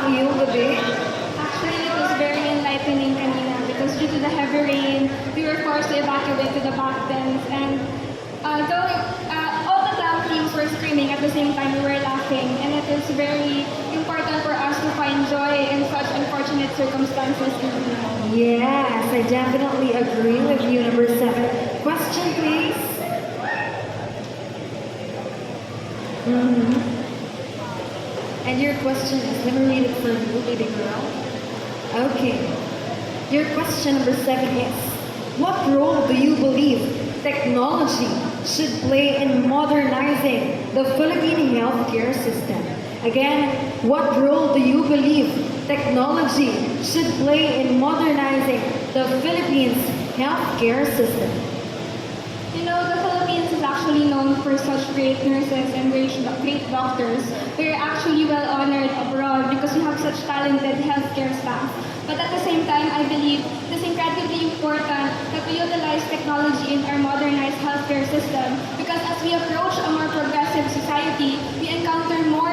iyong gabi? Actually, it was very enlightening kanina because due to the heavy rain, we were forced to evacuate to the backbends. And though all the camp teams were screaming at the same time, we were laughing. And it is very important for us to find joy in such unfortunate circumstances in life. Yes, I definitely agree with you. Number 7. Question, please. And your question is, let me read it for you, baby girl. Okay. Your question number 7 is, what role do you believe technology should play in modernizing the Philippine healthcare system? Again, what role do you believe technology should play in modernizing the Philippines healthcare system? You know, the Philippines is actually known for such great nurses and great doctors. We're actually well honored abroad because we have such talented healthcare staff. But at the same time, I believe it is incredibly important that we utilize technology in our modernized healthcare system because as we approach a more progressive society, we encounter more